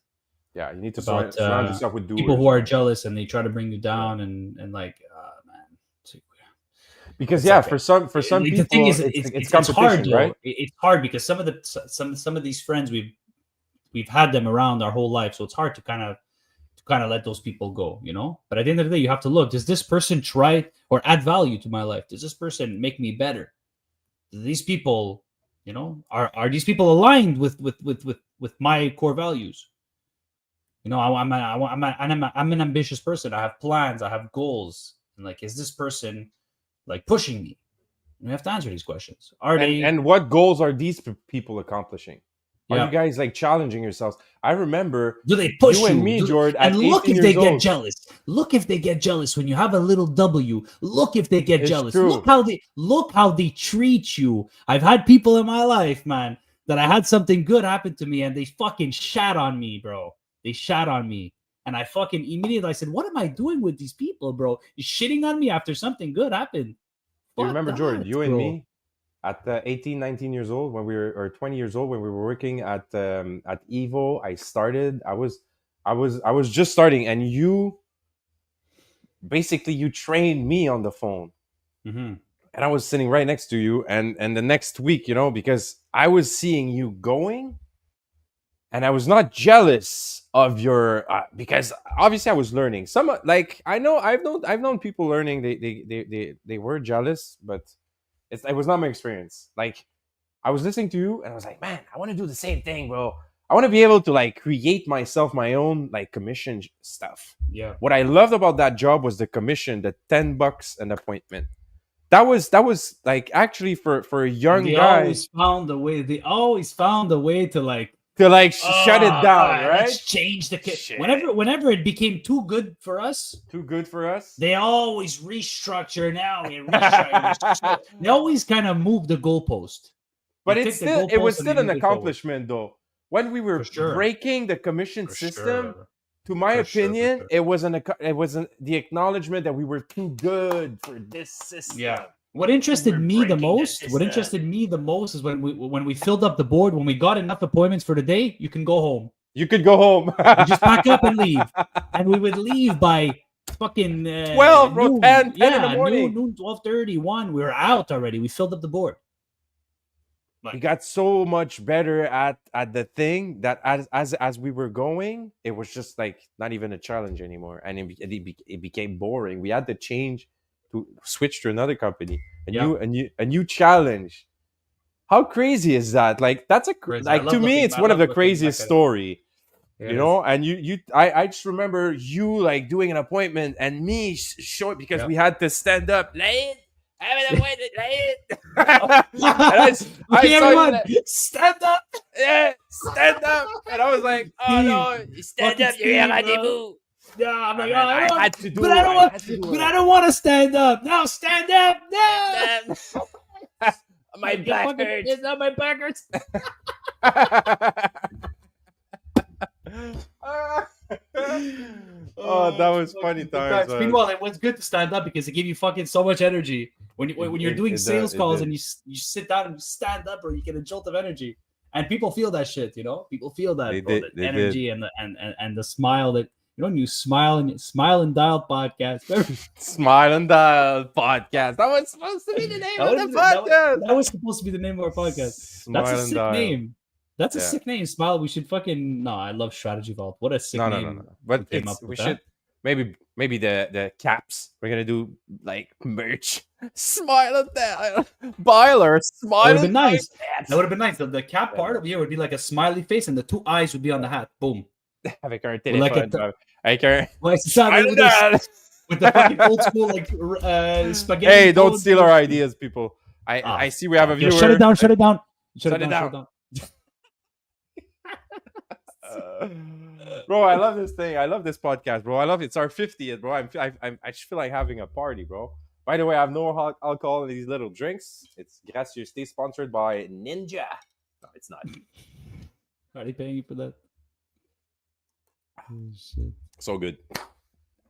Yeah, you need to About, surround yourself with doers. People who are jealous and they try to bring you down and like, man. Because It's yeah, okay. for some Like, people, the thing is, it's hard competition, though. right? It's hard because some of these friends we've had them around our whole life, so it's hard to kind of let those people go, you know. But at the end of the day, you have to look: does this person try or add value to my life? Does this person make me better? Do these people, you know, are these people aligned with my core values? You know, I'm an ambitious person. I have plans. I have goals. And like, is this person like pushing me? You have to answer these questions. Are they? And what goals are these people accomplishing? Are Yeah. you guys like challenging yourselves? I remember Do they push you and me, George, and at look 18 if they years get old. jealous. Look if they get jealous when you have a little W. Look if they get It's jealous. true. Look how they treat you. I've had people in my life, man, that I had something good happen to me and they fucking shat on me, bro. They shat on me. And I fucking immediately I said, what am I doing with these people, bro? You're shitting on me after something good happened. Do you remember, Fuck George, that, you and bro. me at 18, 19 years old when we were, or 20 years old when we were working at Evo. I was just starting, and you trained me on the phone. Mm-hmm. And I was sitting right next to you, and the next week, you know, because I was seeing you going, and I was not jealous of your because obviously I was learning. Some like I've known people learning. They were jealous, but it was not my experience. Like I was listening to you, and I was like, man, I want to do the same thing, bro. I want to be able to like create myself my own like commission stuff. Yeah. What I loved about that job was the commission, the $10 an appointment. That was like actually for a young guy. They always found a way to like shut it down, right? Let's change the whenever it became too good for us. They always restructure now. They always kind of move the goalpost. But it was still an accomplishment though. When we were breaking the commission system, to my opinion, it was the acknowledgement that we were too good for this system. Yeah. What interested me the most is when we filled up the board, when we got enough appointments for the day, you can go home. You could go home. You just pack up and leave. And we would leave by fucking 12, bro, 10 in the morning. Noon, 12:30, 1. We were out already. We filled up the board. We got so much better at the thing that as we were going, it was just like not even a challenge anymore, and it became boring. We had to switch to another company, and you challenge. How crazy is that? Like that's to me, it's one of the craziest story. You know, and I just remember you like doing an appointment and me short because we had to stand up late. Everyone, stand up! Yeah, stand up! And I was like, oh no, stand up! You have rendezvous. Yeah, I'm like, I don't want to stand up. No, stand up! No. My back hurts. It's not my back hurts. Oh, that was funny times. Meanwhile, it was good to stand up because it gave you fucking so much energy. When you're doing sales calls and you sit down and you stand up, or you get a jolt of energy, and people feel that shit. You know, people feel that energy and the smile that when you smile and dial podcast. Smile and Dial podcast. That was supposed to be the name of the podcast. That was supposed to be the name of our podcast. That's a sick name. That's a sick name. Smile. We should fucking I love Strategy Vault. What a sick name. No. But maybe the caps. We're gonna do like merch. Smile at that. Byler, That smile would at have been nice. that. That would have been nice. The cap Yeah. part of here would be like a smiley face, and the 2 eyes would be on the hat. Boom. Avec un Or like téléphone. Avec un... ouais, c'est ça, Smile with at the, that. with the fucking old school like spaghetti. Hey, don't phone. steal our ideas, people. I see we have a Yo, viewer. shut it down. Shut it down. Shut it down. Bro, I love this thing. I love this podcast, bro. I love it. It's our 50th, bro. I just feel like having a party, bro. By the way, I have no alcohol in these little drinks. It's graciously sponsored by Ninja. No, it's not. Are they paying you for that? Oh, shit. So good.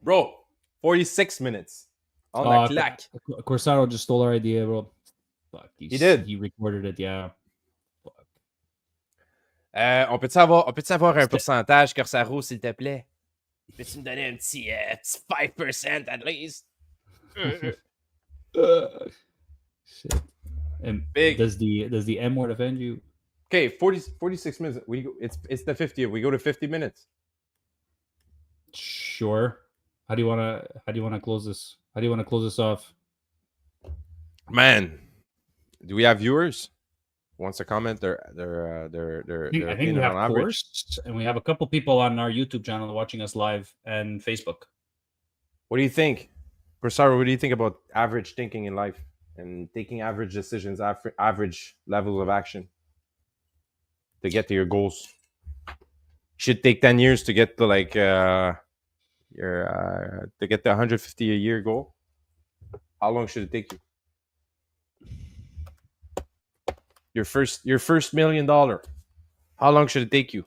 Bro, 46 minutes. On the clack. Corsaro just stole our idea, bro. Fuck. He did. He recorded it, yeah. Fuck. On peut-tu avoir un pourcentage, Corsaro, s'il te plaît? Peux-tu me donner un petit 5% at least? Shit. And Big. Does the M word offend you? Okay, 46 minutes. It's the 50th. We go to 50 minutes. Sure. How do you wanna close this? How do you wanna close this off? Man, do we have viewers? Wants to comment their I think opinion we have on average? Course, and we have a couple people on our YouTube channel watching us live and Facebook. What do you think, Corsaro? What do you think about average thinking in life and taking average decisions, average levels of action to get to your goals? Should take 10 years to get to like to get the 150 a year goal. How long should it take you? Your first $1 million. How long should it take you?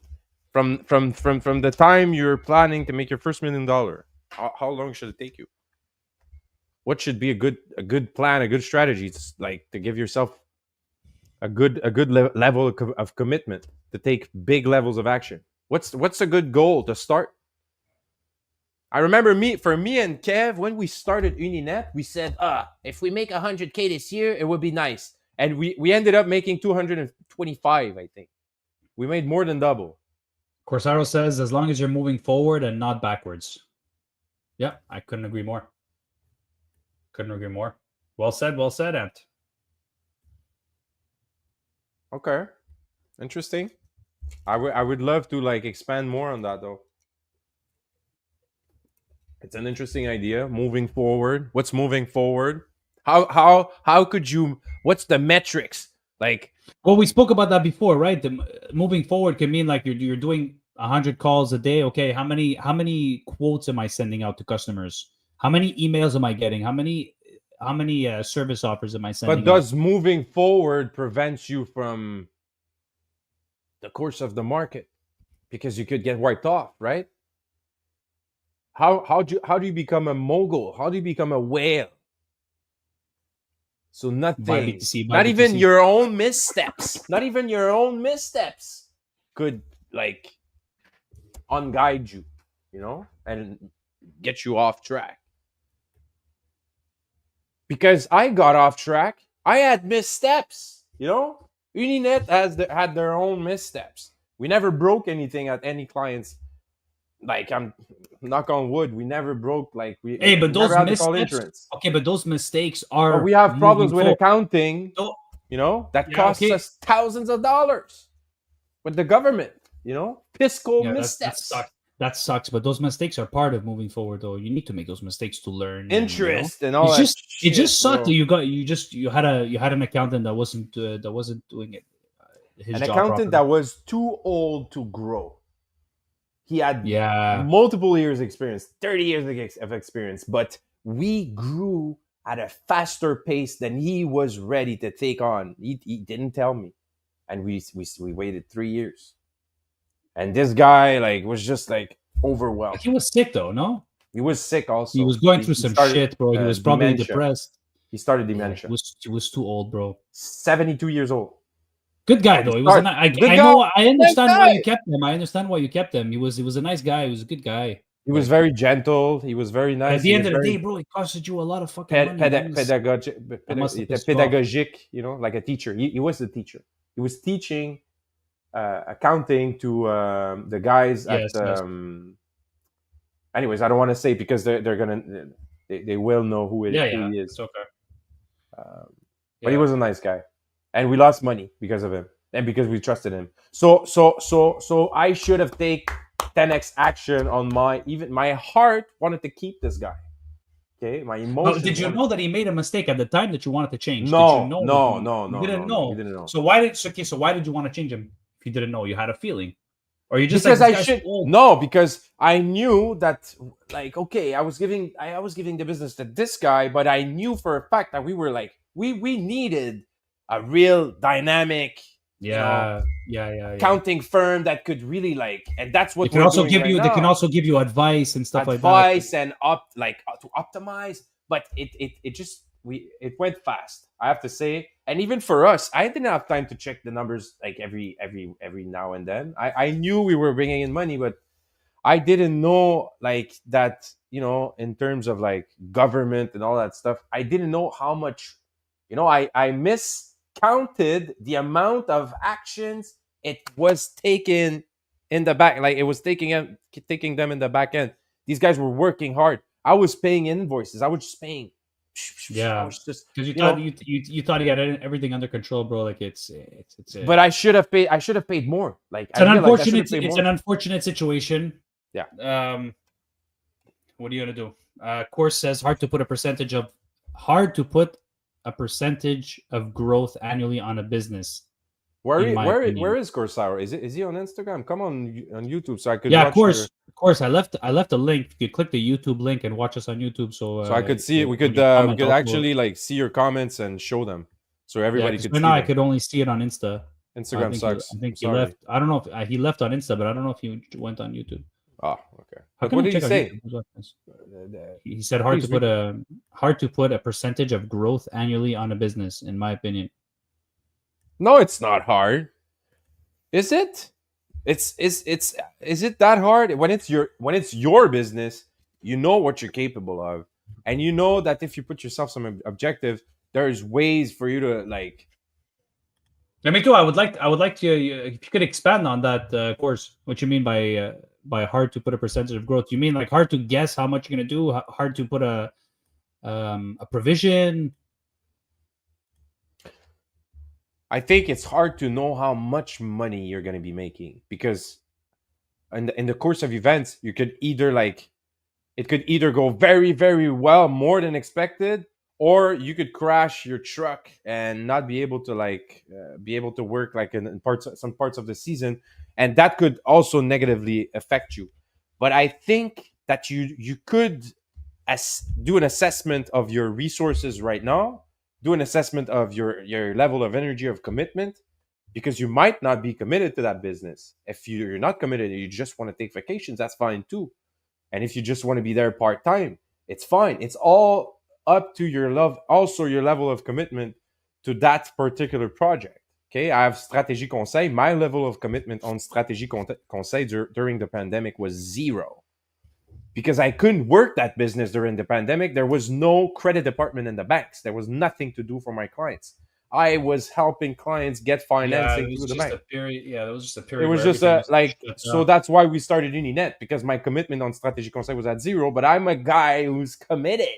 From the time you're planning to make your first $1 million, how long should it take you? What should be a good plan, a good strategy? It's like to give yourself a good level of commitment to take big levels of action. What's a good goal to start? I remember for me and Kev, when we started Uninet, we said, if we make 100K this year, it would be nice. And we ended up making 225, I think. We made more than double. Corsaro says, as long as you're moving forward and not backwards. Yeah, I couldn't agree more. Well said, Ant. Okay. Interesting. I would love to like expand more on that though. It's an interesting idea. Moving forward. What's moving forward? How could you? What's the metrics? Like, well, we spoke about that before, right? Moving forward can mean like you're doing 100 calls a day. Okay, how many quotes am I sending out to customers? How many emails am I getting? How many service offers am I sending? But does moving forward prevent you from the course of the market? Because you could get wiped off, right? How do you become a mogul? How do you become a whale? So nothing, not even your own missteps, could like unguide you, and get you off track. Because I got off track. I had missteps, Uninet had their own missteps. We never broke anything at any clients. Like, I'm knock on wood, we never broke but those missteps. Okay, but those mistakes are. But we have problems with accounting, that costs us thousands of dollars with the government. Fiscal missteps. That sucks. But those mistakes are part of moving forward, though. You need to make those mistakes to learn interest and all that. It just sucked that you had an accountant that wasn't doing it. An accountant that was too old to grow. He had multiple years experience, 30 years of experience, but we grew at a faster pace than he was ready to take on. He didn't tell me. And we waited 3 years. And this guy was just overwhelmed. He was sick though, no? He was sick also. He was going through some shit, bro. He was probably depressed. He started dementia. He was too old, bro. 72 years old. Good guy though. He was. I understand why you kept him. I understand why you kept him. He was a nice guy. He was a good guy. He was very gentle. He was very nice. At the end of the day, bro, it costed you a lot of fucking money. Pedagogic, like a teacher. He was a teacher. He was teaching accounting to the guys at anyways, I don't want to say because they're gonna they will know who Yeah, who yeah, he it's is. okay. But he Yeah. was a nice guy, and we lost money because of him, and because we trusted him. So I should have taken 10x action on my even my heart wanted to keep this guy. Okay, my But emotions did you wanted. know that he made a mistake at the time that you wanted to change? Did you No, know that no, no, you no, didn't no, no. We know? didn't know. So why did okay? So why did you want to change him if you didn't know? You had a feeling, or you just like Because this I guy's should old? no, because I knew that like okay, I was giving the business to this guy, but I knew for a fact that we were like we needed a real dynamic, Yeah, yeah, yeah, yeah. accounting firm that could really like, and that's They what can we're also doing give right you. They can now, also give you advice and stuff like that. advice and to optimize. But it just it went fast, I have to say. And even for us, I didn't have time to check the numbers like every now and then. I knew we were bringing in money, but I didn't know like that, in terms of like government and all that stuff. I didn't know how much, I miscounted the amount of actions it was taken in the back. Like it was taking them in the back end. These guys were working hard. I was paying invoices. I was just paying. I Yeah, was just, because you thought you thought you had everything under control, bro. Like but I should have paid. I should have paid more. Like it's I an realized I should unfortunate have paid it's an more. unfortunate situation. Yeah. What are you gonna do? Course says hard to put a percentage of growth annually on a business, in my Where opinion. is Kurosawa? Is he on Instagram? Come on YouTube so I could Yeah, watch your of course. I left a link. You could click the YouTube link and watch us on YouTube. So so I could see it. when you We comment, could also actually like see your comments and show them so yeah, everybody because could right see now I them. could only see it on Insta. Instagram sucks. I think I'm he sorry. left. I don't know if he left on Insta, but I don't know if he went on YouTube. Ah, okay. How But can what I did he check on say? YouTube? He said Please read. hard to put a percentage of growth annually on a business, in my opinion. No, it's not hard. Is it? Is it that hard when it's your business? You know what you're capable of, and you know that if you put yourself some objectives, there's ways for you to like. I mean, cool. I would like to if you could expand on that, course. What you mean by hard to put a percentage of growth? You mean like hard to guess how much you're gonna do? Hard to put a provision? I think it's hard to know how much money you're going to be making because in the course of events, you could either like it could either go very very well, more than expected, or you could crash your truck and not be able to like be able to work like in some parts of the season, and that could also negatively affect you. But I think that you could do an assessment of your resources right now, do an assessment of your level of energy of commitment, because you might not be committed to that business. If you're not committed and you just want to take vacations, that's fine too. And if you just want to be there part time, it's fine. It's all up to your love, also your level of commitment to that particular project. Okay, I have Stratégie Conseil. My level of commitment on Stratégie Conseil during the pandemic was zero because I couldn't work that business during the pandemic. There was no credit department in the banks. There was nothing to do for my clients. I was helping clients get Yeah, financing it was through the just bank. a period. Yeah, there was just a It period was where just everything was like, shut so down. that's why we started Uninet, because my commitment on Stratégie Conseil was at zero, but I'm a guy who's committed.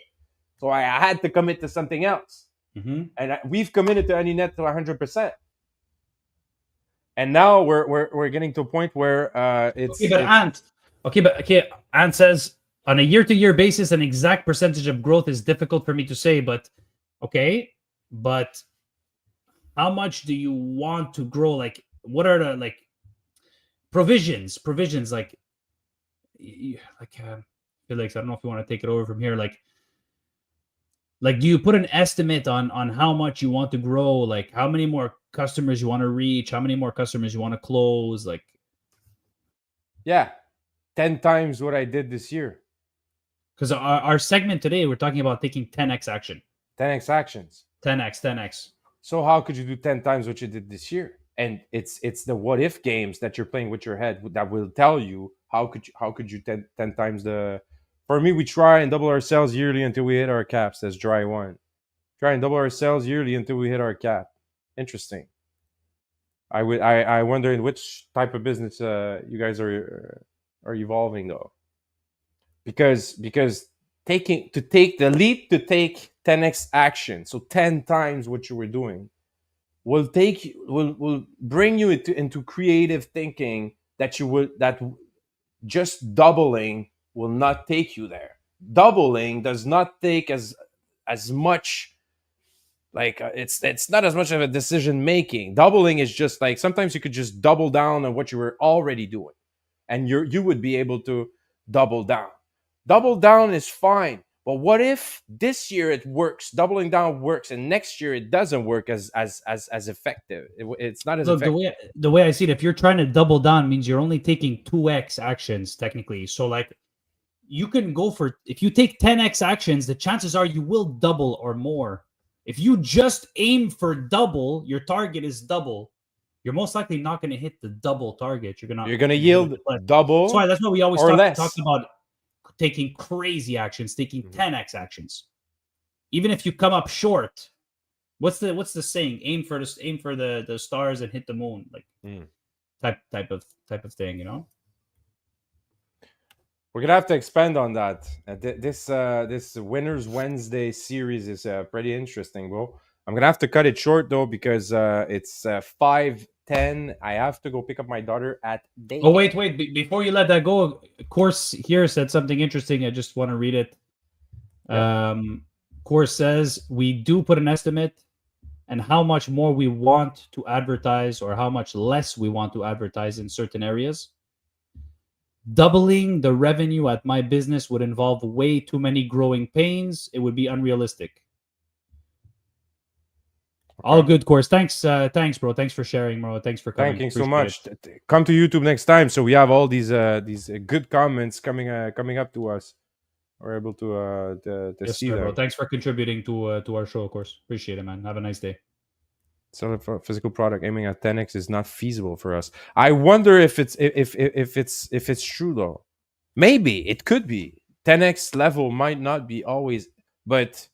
So I had to commit to something else. Mm-hmm. And we've committed to Uninet to 100%. And now we're getting to a point where Ant says on a year-to-year basis, an exact percentage of growth is difficult for me to say, but but how much do you want to grow? Like, what are the like provisions? Like, Felix, I don't know if you want to take it over from here. Like, do you put an estimate on how much you want to grow? Like, how many more customers you want to reach? How many more customers you want to close? Like, yeah, 10 times what I did this year. because our segment today, we're talking about taking 10x action. 10x actions. 10x. So how could you do 10 times what you did this year? And it's the what if games that you're playing with your head that will tell you how could you 10 times the. For me, we try and double our sales yearly until we hit our cap, says Dry One. Try and double our sales yearly until we hit our cap. Interesting. I wonder in which type of business you guys are evolving though. because take the leap to take 10x action, so 10 times what you were doing, will bring you into creative thinking that just doubling will not take you there. Doubling does not take as much, like it's not as much of a decision making. Doubling is just like, sometimes you could just double down on what you were already doing, and you would be able to double down. Double down is fine, but what if this year it works, doubling down works, and next year it doesn't work as effective? It's not as Look, effective. the way I see it, if you're trying to double down, means you're only taking 2x actions technically. So like, you can go for, if you take 10x actions, the chances are you will double or more. If you just aim for double, your target is double, you're most likely not going to hit the double target. You're gonna yield double. That's why we always talk about taking crazy actions, taking 10x actions. Even if you come up short, what's the saying? Aim for the stars and hit the moon, like type of thing, you know. We're gonna have to expand on that. This Winners Wednesday series is pretty interesting, bro. I'm gonna have to cut it short though, because it's 5:10. I have to go pick up my daughter at daycare. Oh wait! Before you let that go, Course here said something interesting. I just want to read it. Yeah. Course says we do put an estimate and how much more we want to advertise or how much less we want to advertise in certain areas. Doubling the revenue at my business would involve way too many growing pains. It would be unrealistic. Okay. All good, Course. Thanks, bro. Thanks for sharing, bro. Thanks for coming. Thank you so much. Come to YouTube next time, so we have all these good comments coming up to us. We're able to yes, see sir, them. Bro. Thanks for contributing to our show, of course. Appreciate it, man. Have a nice day. Selling a physical product aiming at 10x is not feasible for us. I wonder if it's true though. Maybe it could be. 10x level might not be always, but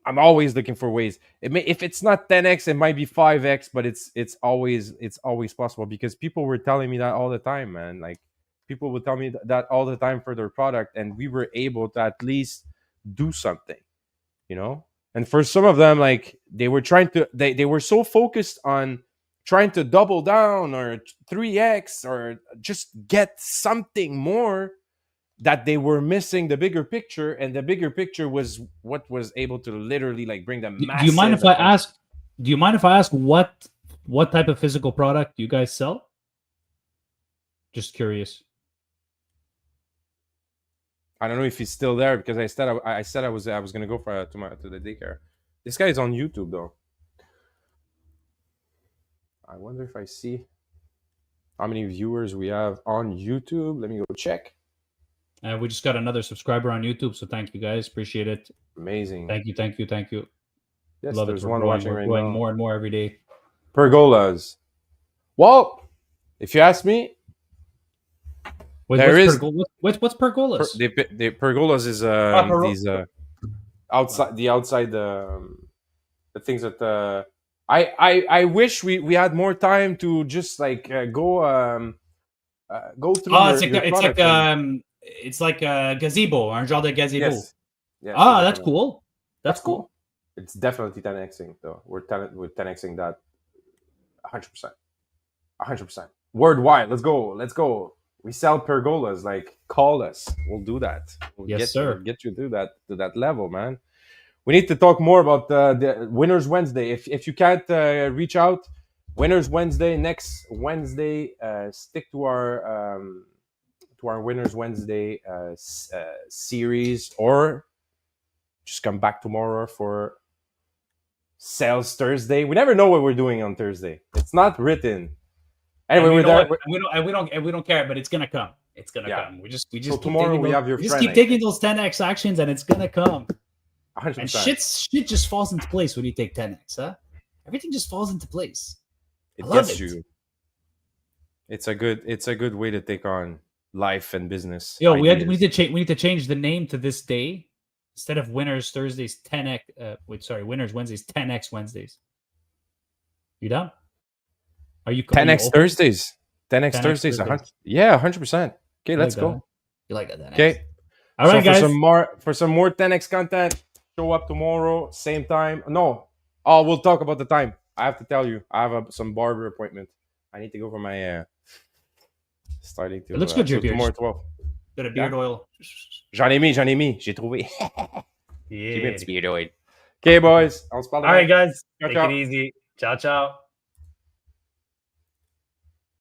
I'm always looking for ways. If it's not 10x, it might be 5x, but it's always possible, because people were telling me that all the time, man. Like, people would tell me that all the time for their product, and we were able to at least do something, you know. And for some of them, like, they were trying to, they were so focused on trying to double down or 3x or just get something more, that they were missing the bigger picture, and the bigger picture was what was able to literally like bring them. Do you mind if I ask? Do you mind if I ask what type of physical product you guys sell? Just curious. I don't know if he's still there, because I said I was gonna go to the daycare. This guy is on YouTube though. I wonder if I see how many viewers we have on YouTube. Let me go check. We just got another subscriber on YouTube, so thank you guys. Appreciate it. Amazing. Thank you. Yes, love there's it. One growing, watching right growing now. More and more every day. Pergolas. Well, if you ask me, what's pergolas? The pergolas is these outside the things that I wish we had more time to just like go through. It's like a gazebo, un genre de gazebo. Yes. That's cool. That's cool. It's definitely 10xing though. We're 10xing that 100%. 100%. Worldwide. Let's go. We sell pergolas. Like, call us. We'll do that. We'll get you to that level, man. We need to talk more about the Winners Wednesday. If you can't reach out, Winners Wednesday next Wednesday. Stick to our Winners Wednesday series, or just come back tomorrow for Sales Thursday. We never know what we're doing on Thursday. It's not written. Anyway, we don't care, but it's gonna come. It's gonna come. We just so tomorrow we have your. We just keep taking those 10x actions, and it's gonna come. 100%. And shit just falls into place when you take 10x, huh? Everything just falls into place. It gets you. It's a good way to take on life and business. Yo, we need to change the name to this day. Instead of Winners Thursdays, 10x. Winners Wednesdays, 10x Wednesdays. You done? Are you 10x Thursdays? 10x Thursdays. 100%. Okay, let's go. You like that? Okay. All right, so guys. for some more 10x content, show up tomorrow, same time. No, we'll talk about the time. I have to tell you, I have some barber appointment. I need to go for my starting to. It looks good, your beard. Tomorrow 12. Bit of beard oil. J'en ai mis. J'ai trouvé. Yeah. J'ai mis un petit beard oil. Okay, boys. On se parle All right, demain. guys. Ciao, Take ciao. it easy. Ciao, ciao.